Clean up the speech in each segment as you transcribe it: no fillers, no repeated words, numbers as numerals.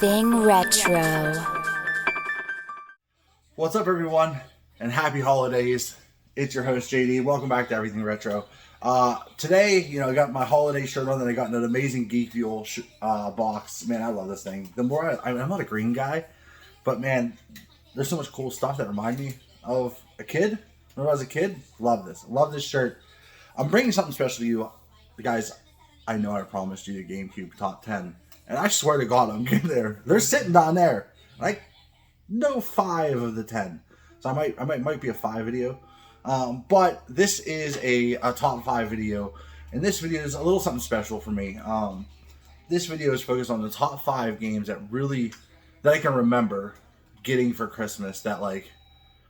Everything Retro. What's up, everyone, and happy holidays. It's your host, JD. Welcome back to Everything Retro. Today, I got my holiday shirt on, and I got an amazing Geek Fuel box. Man, I love this thing. I'm not a green guy, but man, there's so much cool stuff that remind me of a kid. When I was a kid, love this. Love this shirt. I'm bringing something special to you. Guys, I know I promised you the GameCube top 10, and I swear to God, I'm getting there. They're sitting down there. Like, no 5 of the 10. So I might be a 5 video. But this is a top 5 video, and this video is a little something special for me. This video is focused on the top 5 games that I can remember getting for Christmas that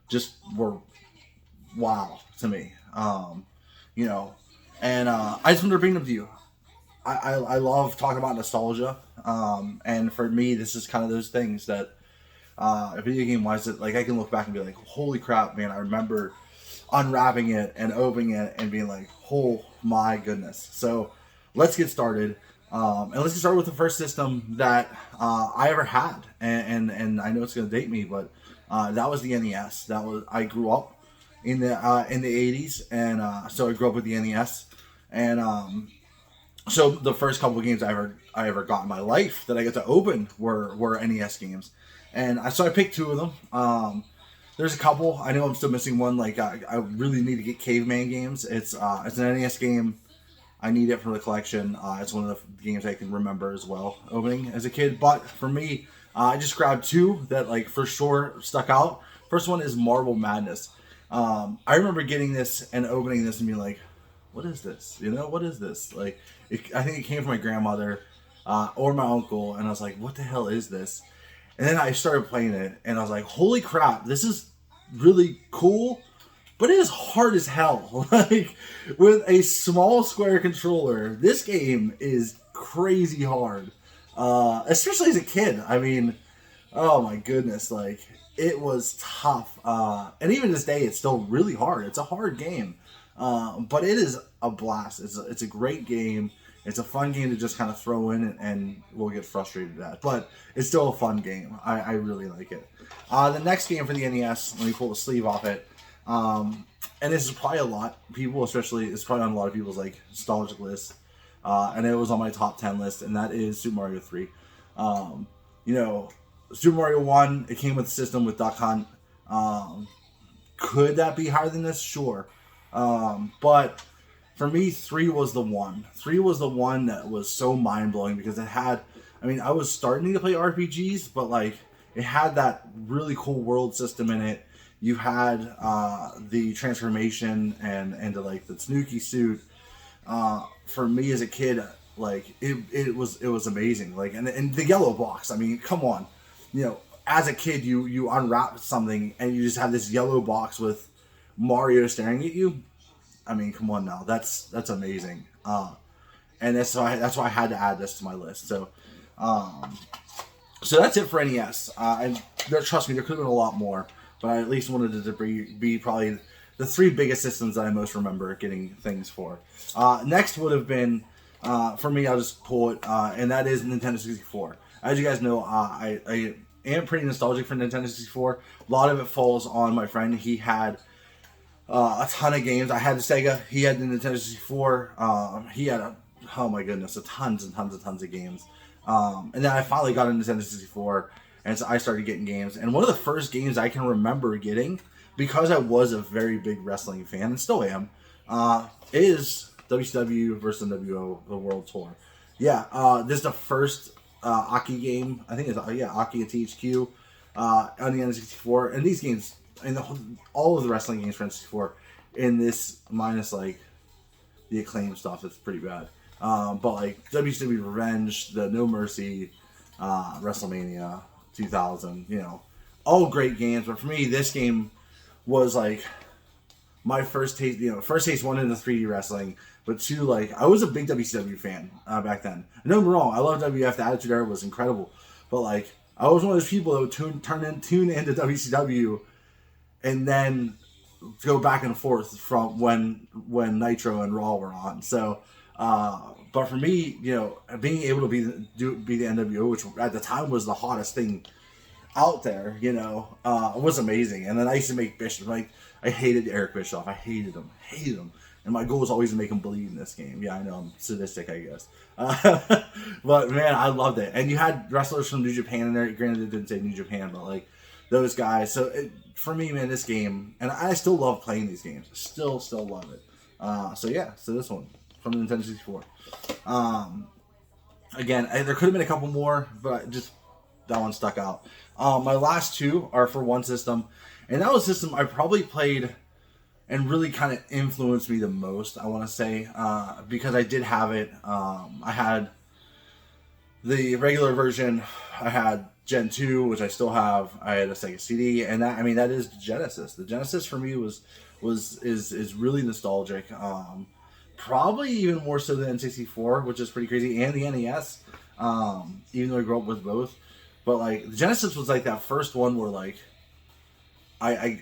just were wow to me. And I just wanted to bring them to you. I love talking about nostalgia, and for me, this is kind of those things that video game wise that I can look back and be like, holy crap, man, I remember unwrapping it and opening it and being like, oh my goodness. So let's get started, and let's get started with the first system that I ever had, and I know it's gonna date me, but that was the NES. I grew up in the 80s, and so I grew up with the NES, and so the first couple of games I ever got in my life that I got to open were NES games, and so I picked 2 of them. There's a couple. I know I'm still missing one. I really need to get Caveman games. It's an NES game. I need it for the collection. It's one of the games I can remember as well opening as a kid. But for me, I just grabbed 2 that for sure stuck out. First one is Marble Madness. I remember getting this and opening this and being like, what is this? What is this? I think it came from my grandmother or my uncle, and I was like, what the hell is this? And then I started playing it, and I was like, holy crap, this is really cool, but it is hard as hell. With a small square controller, this game is crazy hard, especially as a kid. I mean, oh my goodness, it was tough, and even this day, it's still really hard. It's a hard game, but it is a blast. It's a great game. It's a fun game to just kind of throw in, and we'll get frustrated at. But it's still a fun game. I really like it. The next game for the NES, let me pull the sleeve off it. And this is probably a lot of people, especially, it's probably on a lot of people's nostalgic lists. And it was on my top 10 list, and that is Super Mario 3. Super Mario 1, it came with the system with Duck Hunt. Could that be higher than this? Sure. But for me, 3 was the one. 3 was the one that was so mind-blowing because it had, I was starting to play RPGs, but it had that really cool world system in it. You had the transformation and the Tanuki suit. For me as a kid, it was amazing. And the yellow box. Come on. As a kid, you unwrap something and you just have this yellow box with Mario staring at you. Come on now, that's amazing, and that's why I had to add this to my list. So that's it for NES. And trust me, there could have been a lot more, but I at least wanted it to be probably the 3 biggest systems that I most remember getting things for. Next would have been for me. I'll just pull it, and that is Nintendo 64. As you guys know, I am pretty nostalgic for Nintendo 64. A lot of it falls on my friend. He had a ton of games. I had the Sega. He had the Nintendo 64. He had tons and tons of games. And then I finally got a Nintendo 64, and so I started getting games. And one of the first games I can remember getting, because I was a very big wrestling fan and still am, is WCW versus Nwo the World Tour. Yeah, this is the first Aki game. I think it's Aki at THQ on the N64. And these games, all of the wrestling games for N64, in this minus the Acclaim stuff, it's pretty bad. But WCW Revenge, the No Mercy, WrestleMania 2000, all great games. But for me, this game was my first taste. First taste, 1 into 3D wrestling, but 2, I was a big WCW fan back then. And don't get me wrong, I love WF. The Attitude Era was incredible, but I was one of those people that would tune into WCW and then go back and forth from when Nitro and Raw were on. So But for me, you know, being able to be the NWO, which at the time was the hottest thing out there, you know, was amazing. And then I used to make Bishop. Like, I hated Eric Bischoff. I hated him. And my goal was always to make him bleed in this game. Yeah, I know, I'm sadistic, I guess. But man, I loved it. And you had wrestlers from New Japan in there. Granted, it didn't say New Japan, but like those guys. So for me, man, this game, and I still love playing these games. Still love it. So yeah, so this one from the Nintendo 64. Again, there could have been a couple more, but just that one stuck out. My last two are for one system, and that was a system I probably played and really kind of influenced me the most, I want to say, because I did have it. I had the regular version, I had Gen 2, which I still have. I had a Sega CD, and that, I mean, that is Genesis. The Genesis for me is really nostalgic. Probably even more so than N64, which is pretty crazy, and the NES, even though I grew up with both. But like, the Genesis was like that first one where like, I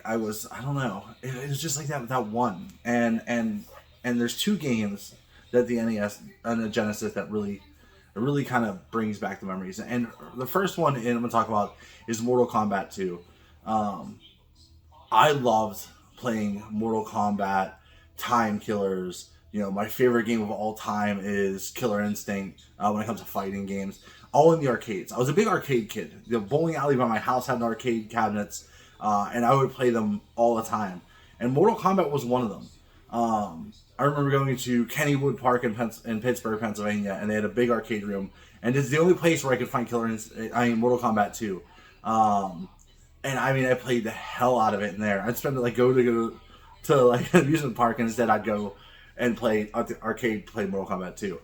don't know, it was just like that one. And there's two games that the NES and the Genesis that really kind of brings back the memories. And the first one, and I'm gonna talk about, is Mortal Kombat 2. I loved playing Mortal Kombat, Time Killers. You know, my favorite game of all time is Killer Instinct when it comes to fighting games. All in the arcades. I was a big arcade kid. The bowling alley by my house had arcade cabinets, and I would play them all the time. And Mortal Kombat was one of them. I remember going to Kennywood Park in Pittsburgh, Pennsylvania, and they had a big arcade room. And it's the only place where I could find Mortal Kombat 2. And I mean, I played the hell out of it in there. I'd spend like go to like an amusement park, and instead I'd go and play at the arcade, play Mortal Kombat 2.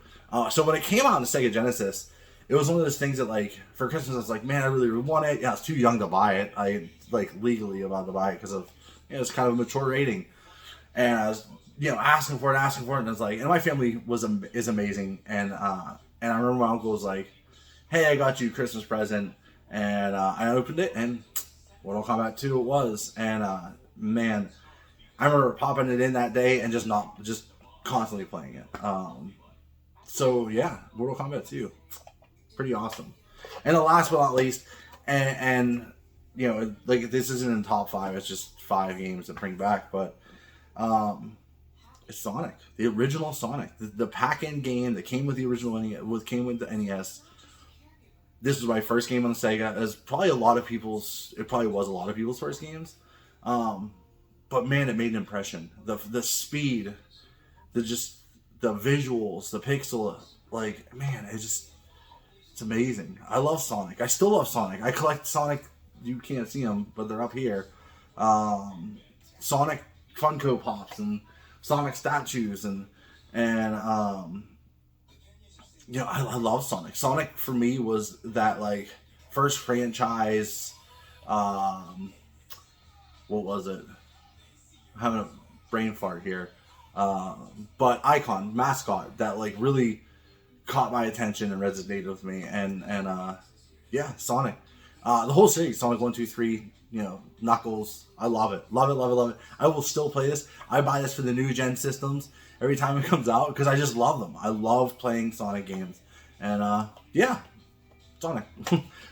So when it came out on the Sega Genesis, it was one of those things that, like, for Christmas, I was like, man, I really want it. Yeah, I was too young to buy it. I, like, legally allowed to buy it because of, you know, it's kind of a mature rating. And I was, you know, asking for it, and I was like, and my family is amazing. And I remember my uncle was like, hey, I got you a Christmas present. And I opened it, and Mortal Kombat 2 it was. And, man, I remember popping it in that day and just constantly playing it. So, yeah, Mortal Kombat 2. Pretty awesome. And the last but not least, and you know, like, this isn't in top 5, it's just 5 games to bring back, but it's Sonic, the original Sonic, the pack-in game that came with the original came with the NES. This was my first game on the Sega. It was probably a lot of people's first games, but man, it made an impression. The speed, the visuals, the pixel, like, man, it's amazing. I love Sonic. I still love Sonic. I collect Sonic. You can't see them, but they're up here. Sonic Funko Pops and Sonic statues and you know, I love Sonic. Sonic for me was that, like, first franchise. What was it? I'm having a brain fart here. But icon, mascot that, like, really caught my attention and resonated with me, and yeah, Sonic, the whole series, Sonic 1, 2, 3, you know, Knuckles, I love it. I will still play this. I buy this for the new gen systems every time it comes out because I just love them. I love playing Sonic games, and yeah, Sonic.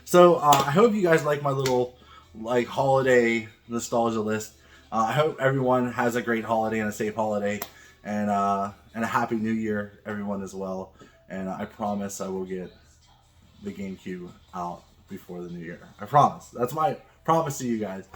So I hope you guys like my little, like, holiday nostalgia list. I hope everyone has a great holiday and a safe holiday, and a happy new year, everyone, as well. And I promise I will get the GameCube out before the new year. I promise. That's my promise to you guys.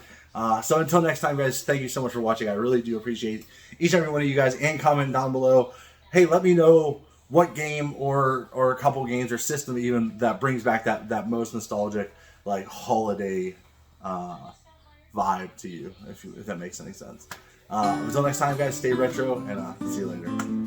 So until next time, guys, thank you so much for watching. I really do appreciate each and every one of you guys. And comment down below. Hey, let me know what game or a couple games or system even that brings back that most nostalgic, like, holiday vibe to you, if that makes any sense. Until next time, guys, stay retro, and see you later.